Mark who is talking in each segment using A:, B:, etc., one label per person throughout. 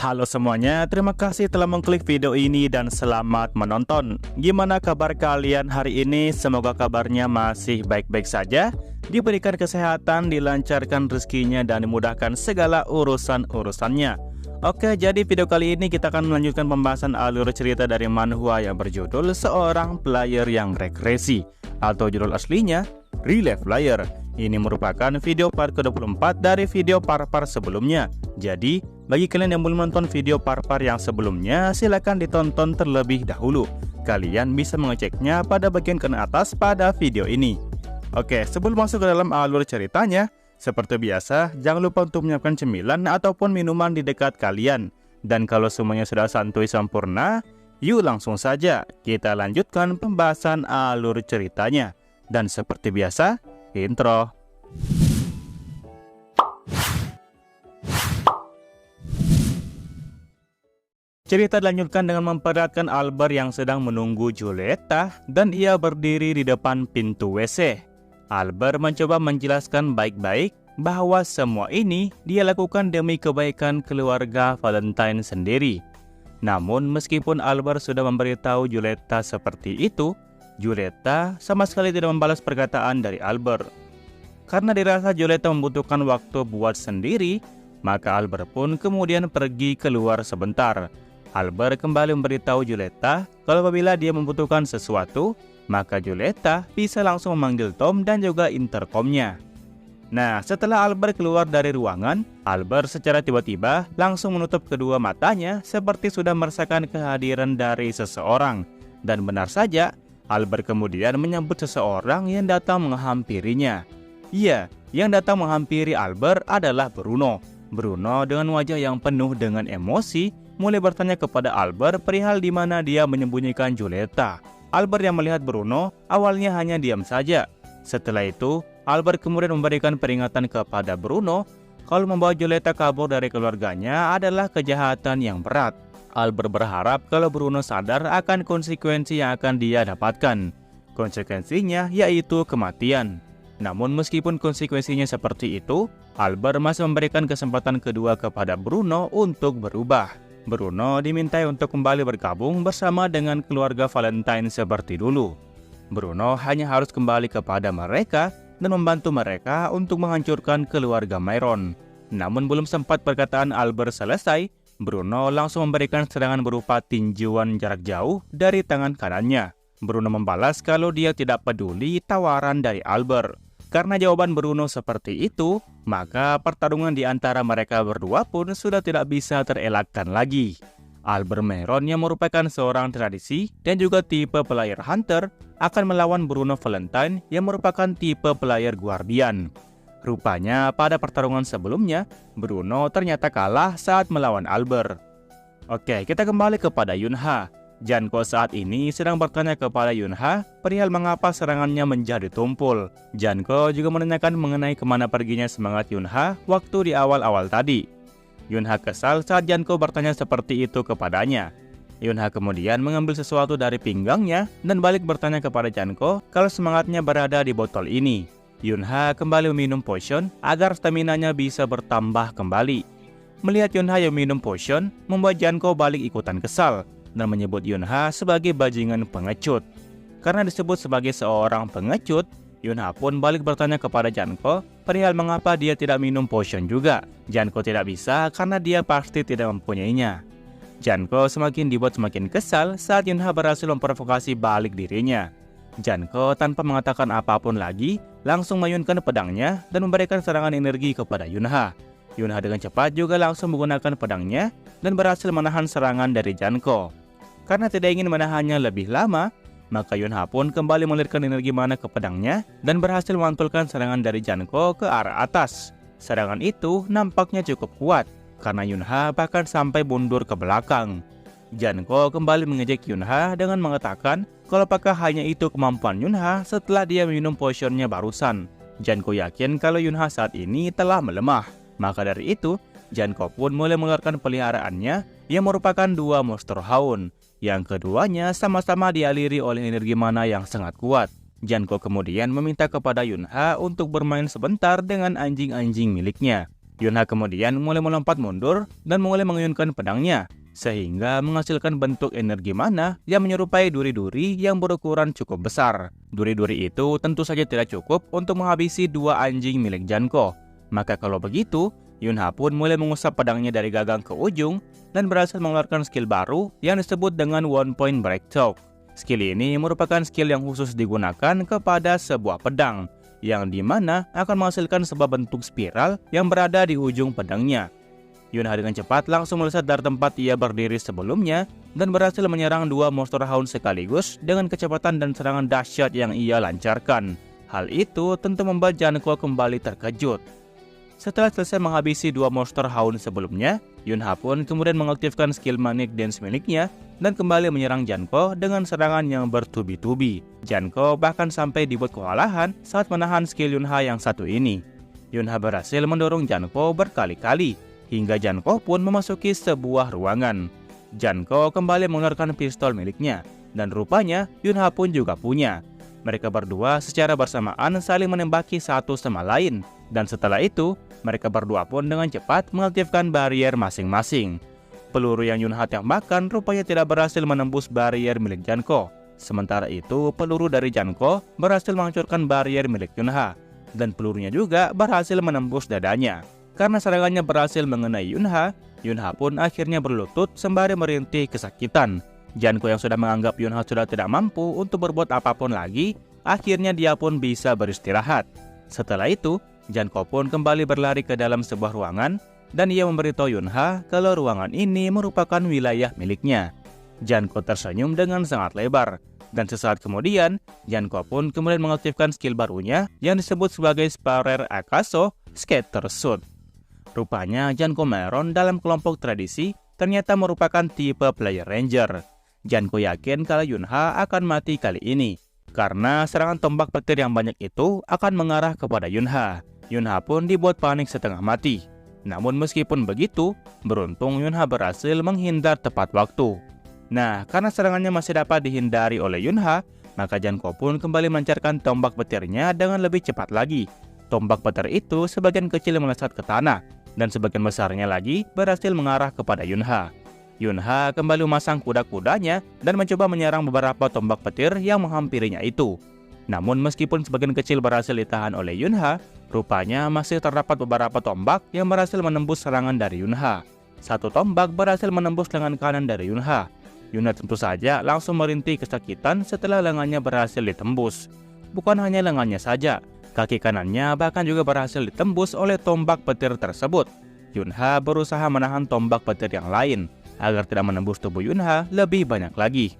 A: Halo semuanya, terima kasih telah mengklik video ini dan selamat menonton. Gimana kabar kalian hari ini? Semoga kabarnya masih baik-baik saja, diberikan kesehatan, dilancarkan rezekinya, dan dimudahkan segala urusan-urusannya. Oke, jadi video kali ini kita akan melanjutkan pembahasan alur cerita dari manhwa yang berjudul Seorang Player yang Regresi, atau judul aslinya Relay Player. Ini merupakan video part ke-24 dari video par-par sebelumnya. Jadi, bagi kalian yang belum nonton video par-par yang sebelumnya, silahkan ditonton terlebih dahulu. Kalian bisa mengeceknya pada bagian kanan atas pada video ini. Oke, sebelum masuk ke dalam alur ceritanya, seperti biasa, jangan lupa untuk menyiapkan cemilan ataupun minuman di dekat kalian. Dan kalau semuanya sudah santuy sempurna, yuk langsung saja kita lanjutkan pembahasan alur ceritanya. Dan seperti biasa, intro. Cerita dilanjutkan dengan memperlihatkan Albert yang sedang menunggu Julieta dan ia berdiri di depan pintu WC. Albert mencoba menjelaskan baik-baik bahwa semua ini dia lakukan demi kebaikan keluarga Valentine sendiri. Namun meskipun Albert sudah memberitahu Julieta seperti itu, Julieta sama sekali tidak membalas perkataan dari Albert. Karena dirasa Julieta membutuhkan waktu buat sendiri, maka Albert pun kemudian pergi keluar sebentar. Albert kembali memberitahu Julieta kalau apabila dia membutuhkan sesuatu, maka Julieta bisa langsung memanggil Tom dan juga intercomnya. Nah, setelah Albert keluar dari ruangan, Albert secara tiba-tiba langsung menutup kedua matanya seperti sudah merasakan kehadiran dari seseorang. Dan benar saja, Albert kemudian menyambut seseorang yang datang menghampirinya. Iya, yang datang menghampiri Albert adalah Bruno. Bruno dengan wajah yang penuh dengan emosi mulai bertanya kepada Albert perihal di mana dia menyembunyikan Julieta. Albert yang melihat Bruno awalnya hanya diam saja. Setelah itu, Albert kemudian memberikan peringatan kepada Bruno kalau membawa Julieta kabur dari keluarganya adalah kejahatan yang berat. Albert berharap kalau Bruno sadar akan konsekuensi yang akan dia dapatkan. Konsekuensinya yaitu kematian. Namun meskipun konsekuensinya seperti itu, Albert masih memberikan kesempatan kedua kepada Bruno untuk berubah. Bruno dimintai untuk kembali bergabung bersama dengan keluarga Valentine seperti dulu. Bruno hanya harus kembali kepada mereka dan membantu mereka untuk menghancurkan keluarga Myron. Namun belum sempat perkataan Albert selesai, Bruno langsung memberikan serangan berupa tinjuan jarak jauh dari tangan kanannya. Bruno membalas kalau dia tidak peduli tawaran dari Albert. Karena jawaban Bruno seperti itu, maka pertarungan di antara mereka berdua pun sudah tidak bisa terelakkan lagi. Albert Myron yang merupakan seorang tradisi dan juga tipe player hunter akan melawan Bruno Valentine yang merupakan tipe player guardian. Rupanya pada pertarungan sebelumnya, Bruno ternyata kalah saat melawan Albert. Oke, kita kembali kepada Yunha. Janko saat ini sedang bertanya kepada Yunha perihal mengapa serangannya menjadi tumpul. Janko juga menanyakan mengenai kemana perginya semangat Yunha waktu di awal-awal tadi. Yunha kesal saat Janko bertanya seperti itu kepadanya. Yunha kemudian mengambil sesuatu dari pinggangnya dan balik bertanya kepada Janko kalau semangatnya berada di botol ini. Yunha kembali meminum potion agar staminanya bisa bertambah kembali. Melihat Yunha yang minum potion, membuat Janko balik ikutan kesal dan menyebut Yunha sebagai bajingan pengecut. Karena disebut sebagai seorang pengecut, Yunha pun balik bertanya kepada Janko perihal mengapa dia tidak minum potion juga. Janko tidak bisa karena dia pasti tidak mempunyainya. Janko semakin dibuat semakin kesal saat Yunha berhasil memprovokasi balik dirinya. Janko tanpa mengatakan apapun lagi, langsung mayunkan pedangnya dan memberikan serangan energi kepada Yunha. Yunha dengan cepat juga langsung menggunakan pedangnya dan berhasil menahan serangan dari Janko. Karena tidak ingin menahannya lebih lama, maka Yunha pun kembali mengalirkan energi mana ke pedangnya dan berhasil memantulkan serangan dari Janko ke arah atas. Serangan itu nampaknya cukup kuat, karena Yunha bahkan sampai mundur ke belakang. Janko kembali mengejek Yunha dengan mengatakan kalau apakah hanya itu kemampuan Yunha setelah dia minum potionnya barusan. Janko yakin kalau Yunha saat ini telah melemah. Maka dari itu, Janko pun mulai mengeluarkan peliharaannya yang merupakan dua monster hound. Yang keduanya sama-sama dialiri oleh energi mana yang sangat kuat. Janko kemudian meminta kepada Yunha untuk bermain sebentar dengan anjing-anjing miliknya. Yunha kemudian mulai melompat mundur dan mulai mengayunkan pedangnya, sehingga menghasilkan bentuk energi mana yang menyerupai duri-duri yang berukuran cukup besar. Duri-duri itu tentu saja tidak cukup untuk menghabisi dua anjing milik Janko. Maka kalau begitu, Yunha pun mulai mengusap pedangnya dari gagang ke ujung dan berhasil mengeluarkan skill baru yang disebut dengan One Point Breakthrough. Skill ini merupakan skill yang khusus digunakan kepada sebuah pedang, yang dimana akan menghasilkan sebuah bentuk spiral yang berada di ujung pedangnya. Yunha dengan cepat langsung melesat dari tempat ia berdiri sebelumnya dan berhasil menyerang dua monster hound sekaligus dengan kecepatan dan serangan dahsyat yang ia lancarkan. Hal itu tentu membuat Janko kembali terkejut. Setelah selesai menghabisi dua monster hound sebelumnya, Yunha pun kemudian mengaktifkan skill Manic Dance miliknya dan kembali menyerang Janko dengan serangan yang bertubi-tubi. Janko bahkan sampai dibuat kewalahan saat menahan skill Yunha yang satu ini. Yunha berhasil mendorong Janko berkali-kali, hingga Janko pun memasuki sebuah ruangan. Janko kembali mengeluarkan pistol miliknya, dan rupanya Yunha pun juga punya. Mereka berdua secara bersamaan saling menembaki satu sama lain, dan setelah itu, mereka berdua pun dengan cepat mengaktifkan barrier masing-masing. Peluru yang Yunha tembakkan rupanya tidak berhasil menembus barrier milik Janko. Sementara itu, peluru dari Janko berhasil menghancurkan barrier milik Yunha, dan pelurunya juga berhasil menembus dadanya. Karena serangannya berhasil mengenai Yunha, Yunha pun akhirnya berlutut sembari merintih kesakitan. Janko yang sudah menganggap Yunha sudah tidak mampu untuk berbuat apapun lagi, akhirnya dia pun bisa beristirahat. Setelah itu, Janko pun kembali berlari ke dalam sebuah ruangan dan ia memberitahu Yunha kalau ruangan ini merupakan wilayah miliknya. Janko tersenyum dengan sangat lebar, dan sesaat kemudian, Janko pun kemudian mengaktifkan skill barunya yang disebut sebagai Sparer Akaso Scatter Suit. Rupanya Janko Meron dalam kelompok tradisi ternyata merupakan tipe player ranger. Janko yakin kalau Yunha akan mati kali ini, karena serangan tombak petir yang banyak itu akan mengarah kepada Yunha. Yunha pun dibuat panik setengah mati. Namun meskipun begitu, beruntung Yunha berhasil menghindar tepat waktu. Nah, karena serangannya masih dapat dihindari oleh Yunha, maka Janko pun kembali melancarkan tombak petirnya dengan lebih cepat lagi. Tombak petir itu sebagian kecil melesat ke tanah, dan sebagian besarnya lagi berhasil mengarah kepada Yunha. Yunha kembali memasang kuda-kudanya dan mencoba menyerang beberapa tombak petir yang menghampirinya itu. Namun meskipun sebagian kecil berhasil ditahan oleh Yunha, rupanya masih terdapat beberapa tombak yang berhasil menembus serangan dari Yunha. Satu tombak berhasil menembus lengan kanan dari Yunha. Yunha tentu saja langsung merintih kesakitan setelah lengannya berhasil ditembus. Bukan hanya lengannya saja, kaki kanannya bahkan juga berhasil ditembus oleh tombak petir tersebut. Yunha berusaha menahan tombak petir yang lain agar tidak menembus tubuh Yunha lebih banyak lagi.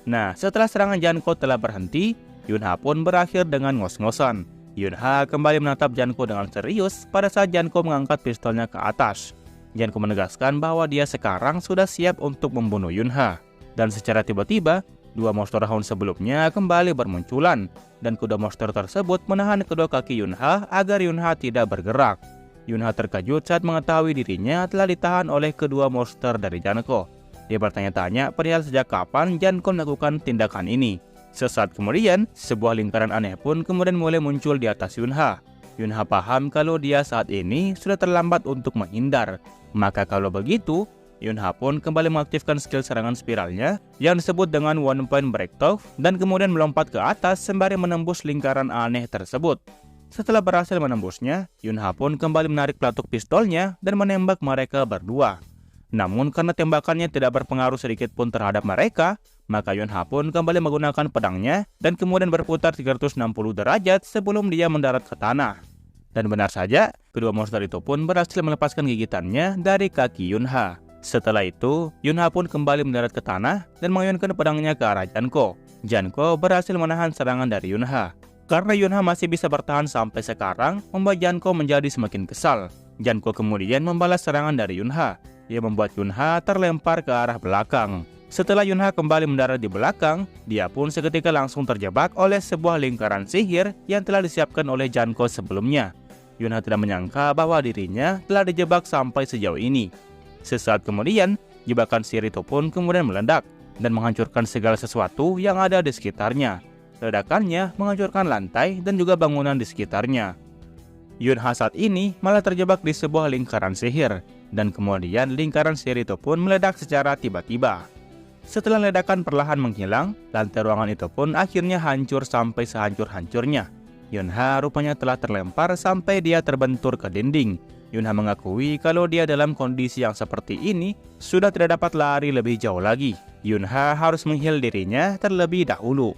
A: Nah, setelah serangan Janko telah berhenti, Yunha pun berakhir dengan ngos-ngosan. Yunha kembali menatap Janko dengan serius pada saat Janko mengangkat pistolnya ke atas. Janko menegaskan bahwa dia sekarang sudah siap untuk membunuh Yunha. Dan secara tiba-tiba, dua monster hound sebelumnya kembali bermunculan, dan kedua monster tersebut menahan kedua kaki Yunha agar Yunha tidak bergerak. Yunha terkejut saat mengetahui dirinya telah ditahan oleh kedua monster dari Janko. Dia bertanya-tanya perihal sejak kapan Janko melakukan tindakan ini. Sesaat kemudian, sebuah lingkaran aneh pun kemudian mulai muncul di atas Yunha. Yunha paham kalau dia saat ini sudah terlambat untuk menghindar. Maka kalau begitu, Yunha pun kembali mengaktifkan skill serangan spiralnya yang disebut dengan One Point Breakthrough dan kemudian melompat ke atas sembari menembus lingkaran aneh tersebut. Setelah berhasil menembusnya, Yunha pun kembali menarik pelatuk pistolnya dan menembak mereka berdua. Namun karena tembakannya tidak berpengaruh sedikit pun terhadap mereka, maka Yunha pun kembali menggunakan pedangnya dan kemudian berputar 360 derajat sebelum dia mendarat ke tanah. Dan benar saja, kedua monster itu pun berhasil melepaskan gigitannya dari kaki Yunha. Setelah itu, Yunha pun kembali mendarat ke tanah dan mengayunkan pedangnya ke arah Janko. Janko berhasil menahan serangan dari Yunha. Karena Yunha masih bisa bertahan sampai sekarang, membuat Janko menjadi semakin kesal. Janko kemudian membalas serangan dari Yunha. Ia membuat Yunha terlempar ke arah belakang. Setelah Yunha kembali mendarat di belakang, dia pun seketika langsung terjebak oleh sebuah lingkaran sihir yang telah disiapkan oleh Janko sebelumnya. Yunha tidak menyangka bahwa dirinya telah dijebak sampai sejauh ini. Sesaat kemudian, jebakan sihir itu pun kemudian meledak dan menghancurkan segala sesuatu yang ada di sekitarnya. Ledakannya menghancurkan lantai dan juga bangunan di sekitarnya. Yunha saat ini malah terjebak di sebuah lingkaran sihir, dan kemudian lingkaran sihir itu pun meledak secara tiba-tiba. Setelah ledakan perlahan menghilang, lantai ruangan itu pun akhirnya hancur sampai sehancur-hancurnya. Yunha rupanya telah terlempar sampai dia terbentur ke dinding. Yunha mengakui kalau dia dalam kondisi yang seperti ini sudah tidak dapat lari lebih jauh lagi. Yunha harus menghil dirinya terlebih dahulu.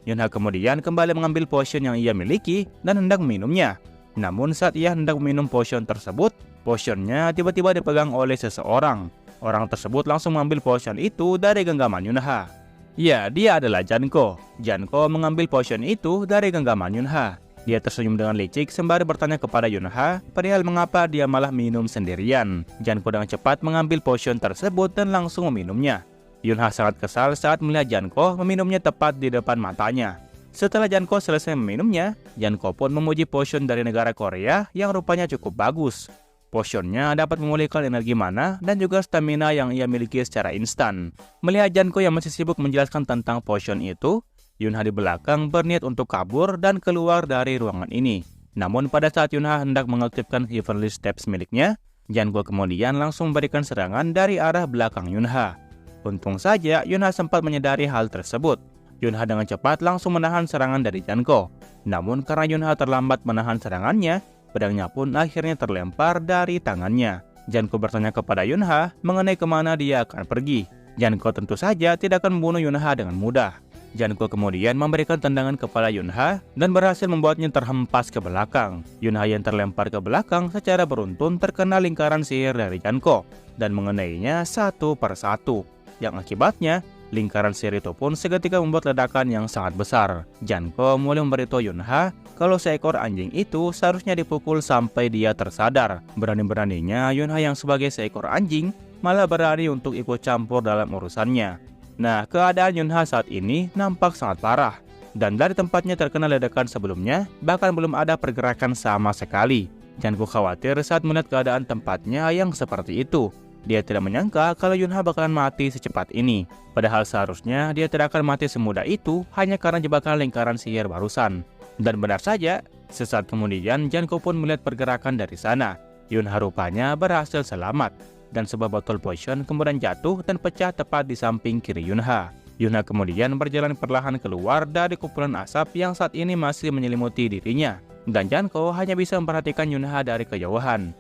A: Yunha kemudian kembali mengambil potion yang ia miliki dan hendak meminumnya. Namun saat ia hendak minum potion tersebut, potionnya tiba-tiba dipegang oleh seseorang. Orang tersebut langsung mengambil potion itu dari genggaman Yunha. Ya, dia adalah Janko. Janko mengambil potion itu dari genggaman Yunha. Dia tersenyum dengan licik sembari bertanya kepada Yunha perihal mengapa dia malah minum sendirian. Janko dengan cepat mengambil potion tersebut dan langsung meminumnya. Yunha sangat kesal saat melihat Janko meminumnya tepat di depan matanya. Setelah Janko selesai meminumnya, Janko pun memuji potion dari negara Korea yang rupanya cukup bagus. Potionnya dapat memulihkan energi mana dan juga stamina yang ia miliki secara instan. Melihat Janko yang masih sibuk menjelaskan tentang potion itu, Yunha di belakang berniat untuk kabur dan keluar dari ruangan ini. Namun pada saat Yunha hendak mengaktifkan Heavenly Steps miliknya, Janko kemudian langsung memberikan serangan dari arah belakang Yunha. Untung saja Yunha sempat menyadari hal tersebut. Yunha dengan cepat langsung menahan serangan dari Janko. Namun karena Yunha terlambat menahan serangannya, pedangnya pun akhirnya terlempar dari tangannya. Janko bertanya kepada Yunha mengenai kemana dia akan pergi. Janko tentu saja tidak akan membunuh Yunha dengan mudah. Janko kemudian memberikan tendangan kepada Yunha dan berhasil membuatnya terhempas ke belakang. Yunha yang terlempar ke belakang secara beruntun terkena lingkaran sihir dari Janko dan mengenainya satu persatu. Yang akibatnya, lingkaran sihir itu pun seketika membuat ledakan yang sangat besar. Janko mulai memberitahu Yunha kalau seekor anjing itu seharusnya dipukul sampai dia tersadar. Berani-beraninya Yunha yang sebagai seekor anjing malah berani untuk ikut campur dalam urusannya. Nah, keadaan Yunha saat ini nampak sangat parah. Dan dari tempatnya terkena ledakan sebelumnya, bahkan belum ada pergerakan sama sekali. Janko khawatir saat melihat keadaan tempatnya yang seperti itu. Dia tidak menyangka kalau Yunha bakalan mati secepat ini. Padahal seharusnya dia tidak akan mati semudah itu hanya karena jebakan lingkaran sihir barusan. Dan benar saja, sesaat kemudian Janko pun melihat pergerakan dari sana. Yunha rupanya berhasil selamat. Dan sebuah botol potion kemudian jatuh dan pecah tepat di samping kiri Yunha. Yunha kemudian berjalan perlahan keluar dari kumpulan asap yang saat ini masih menyelimuti dirinya. Dan Janko hanya bisa memperhatikan Yunha dari kejauhan.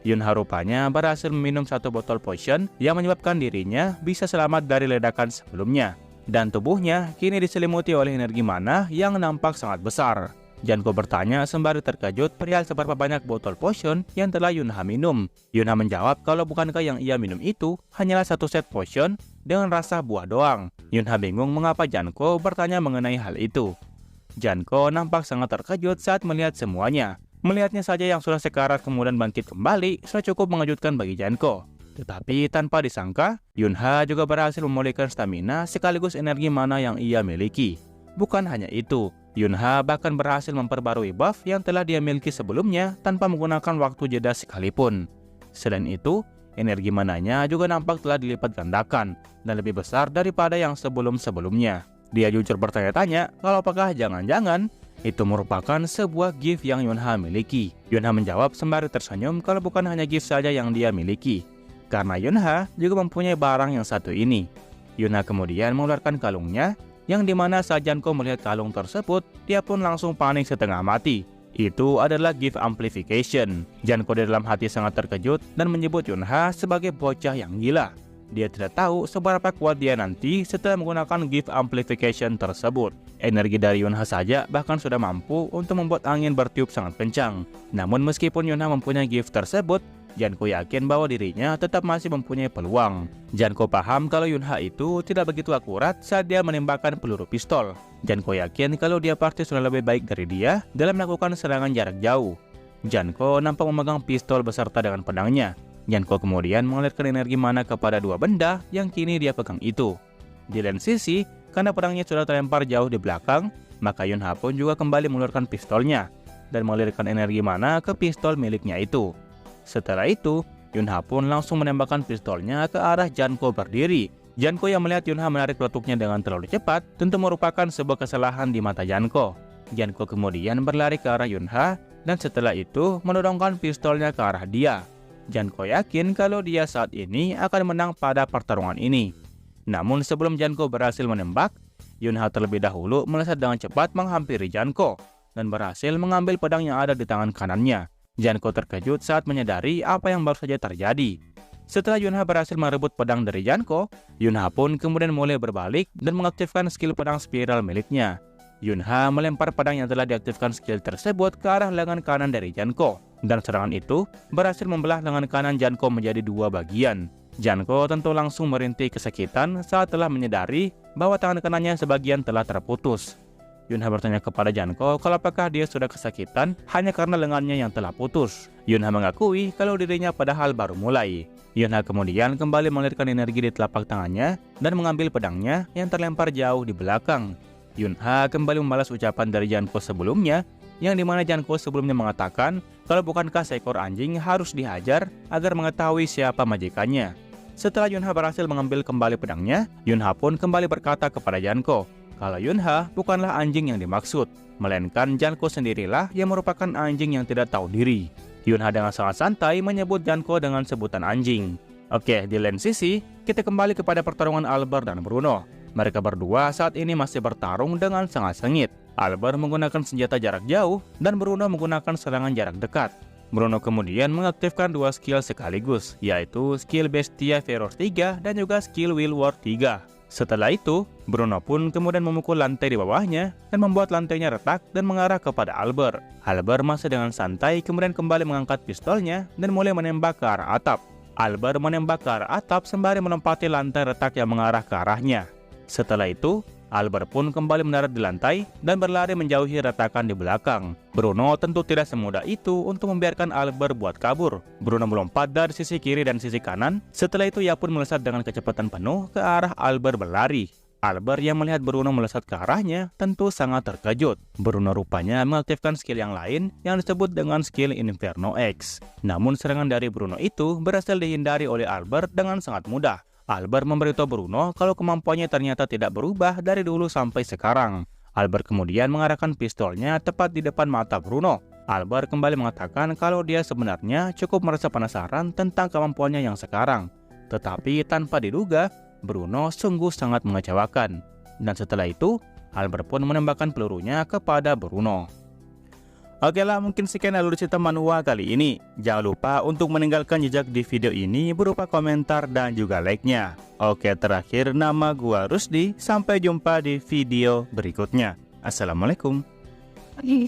A: Yunha rupanya berhasil meminum satu botol potion yang menyebabkan dirinya bisa selamat dari ledakan sebelumnya. Dan tubuhnya kini diselimuti oleh energi mana yang nampak sangat besar. Janko bertanya sembari terkejut perihal seberapa banyak botol potion yang telah Yunha minum. Yunha menjawab kalau bukankah yang ia minum itu hanyalah satu set potion dengan rasa buah doang. Yunha bingung mengapa Janko bertanya mengenai hal itu. Janko nampak sangat terkejut saat melihat semuanya. Melihatnya saja yang sudah sekarat kemudian bangkit kembali sudah cukup mengejutkan bagi Janko. Tetapi tanpa disangka, Yunha juga berhasil memulihkan stamina sekaligus energi mana yang ia miliki. Bukan hanya itu, Yunha bahkan berhasil memperbarui buff yang telah dia miliki sebelumnya tanpa menggunakan waktu jeda sekalipun. Selain itu, energi mananya juga nampak telah dilipat gandakan dan lebih besar daripada yang sebelum-sebelumnya. Dia jujur bertanya-tanya kalau apakah jangan-jangan itu merupakan sebuah gift yang Yunha miliki. Yunha menjawab sembari tersenyum kalau bukan hanya gift saja yang dia miliki. Karena Yunha juga mempunyai barang yang satu ini. Yunha kemudian mengeluarkan kalungnya, yang dimana saat Janko melihat kalung tersebut, dia pun langsung panik setengah mati. Itu adalah gift amplification. Janko di dalam hati sangat terkejut dan menyebut Yunha sebagai bocah yang gila. Dia tidak tahu seberapa kuat dia nanti setelah menggunakan gift amplification tersebut. Energi dari Yunha saja bahkan sudah mampu untuk membuat angin bertiup sangat kencang. Namun meskipun Yunha mempunyai gift tersebut, Janko yakin bahwa dirinya tetap masih mempunyai peluang. Janko paham kalau Yunha itu tidak begitu akurat saat dia menembakkan peluru pistol. Janko yakin kalau dia pasti sudah lebih baik dari dia dalam melakukan serangan jarak jauh. Janko nampak memegang pistol beserta dengan pedangnya. Janko kemudian mengalirkan energi mana kepada dua benda yang kini dia pegang itu. Di lain sisi, karena pedangnya sudah terlempar jauh di belakang, maka Yunha pun juga kembali mengeluarkan pistolnya dan mengalirkan energi mana ke pistol miliknya itu. Setelah itu, Yunha pun langsung menembakkan pistolnya ke arah Janko berdiri. Janko yang melihat Yunha menarik peletuknya dengan terlalu cepat tentu merupakan sebuah kesalahan di mata Janko. Janko kemudian berlari ke arah Yunha dan setelah itu menodongkan pistolnya ke arah dia. Janko yakin kalau dia saat ini akan menang pada pertarungan ini. Namun sebelum Janko berhasil menembak, Yunha terlebih dahulu melesat dengan cepat menghampiri Janko dan berhasil mengambil pedang yang ada di tangan kanannya. Janko terkejut saat menyadari apa yang baru saja terjadi. Setelah Yunha berhasil merebut pedang dari Janko, Yunha pun kemudian mulai berbalik dan mengaktifkan skill pedang spiral miliknya. Yunha melempar pedang yang telah diaktifkan skill tersebut ke arah lengan kanan dari Janko, dan serangan itu berhasil membelah lengan kanan Janko menjadi dua bagian. Janko tentu langsung merintih kesakitan saat telah menyadari bahwa tangan kanannya sebagian telah terputus. Yunha bertanya kepada Janko kalau apakah dia sudah kesakitan hanya karena lengannya yang telah putus. Yunha mengakui kalau dirinya padahal baru mulai. Yunha kemudian kembali mengalirkan energi di telapak tangannya dan mengambil pedangnya yang terlempar jauh di belakang. Yunha kembali membalas ucapan dari Janko sebelumnya, yang dimana Janko sebelumnya mengatakan kalau bukankah seekor anjing harus dihajar agar mengetahui siapa majikannya. Setelah Yunha berhasil mengambil kembali pedangnya, Yunha pun kembali berkata kepada Janko kalau Yunha bukanlah anjing yang dimaksud, melainkan Janko sendirilah yang merupakan anjing yang tidak tahu diri. Yunha dengan sangat santai menyebut Janko dengan sebutan anjing. Oke, di lain sisi, kita kembali kepada pertarungan Albert dan Bruno. Mereka berdua saat ini masih bertarung dengan sangat sengit. Albert menggunakan senjata jarak jauh dan Bruno menggunakan serangan jarak dekat. Bruno kemudian mengaktifkan dua skill sekaligus, yaitu skill Bestia Feroz 3 dan juga skill Will War 3. Setelah itu, Bruno pun kemudian memukul lantai di bawahnya dan membuat lantainya retak dan mengarah kepada Albert. Albert masih dengan santai kemudian kembali mengangkat pistolnya dan mulai menembak ke arah atap. Albert menembak ke arah atap sembari menempati lantai retak yang mengarah ke arahnya. Setelah itu, Albert pun kembali mendarat di lantai dan berlari menjauhi retakan di belakang. Bruno tentu tidak semudah itu untuk membiarkan Albert buat kabur. Bruno melompat dari sisi kiri dan sisi kanan. Setelah itu ia pun melesat dengan kecepatan penuh ke arah Albert berlari. Albert yang melihat Bruno melesat ke arahnya tentu sangat terkejut. Bruno rupanya mengaktifkan skill yang lain yang disebut dengan skill Inferno X. Namun serangan dari Bruno itu berhasil dihindari oleh Albert dengan sangat mudah. Albert memberitahu Bruno kalau kemampuannya ternyata tidak berubah dari dulu sampai sekarang. Albert kemudian mengarahkan pistolnya tepat di depan mata Bruno. Albert kembali mengatakan kalau dia sebenarnya cukup merasa penasaran tentang kemampuannya yang sekarang. Tetapi tanpa diduga, Bruno sungguh sangat mengecewakan. Dan setelah itu, Albert pun menembakkan pelurunya kepada Bruno. Oke lah, mungkin sekian alur cerita manhwa kali ini. Jangan lupa untuk meninggalkan jejak di video ini berupa komentar dan juga like-nya. Oke, terakhir nama gua Rusdi. Sampai jumpa di video berikutnya. Assalamualaikum.
B: Ini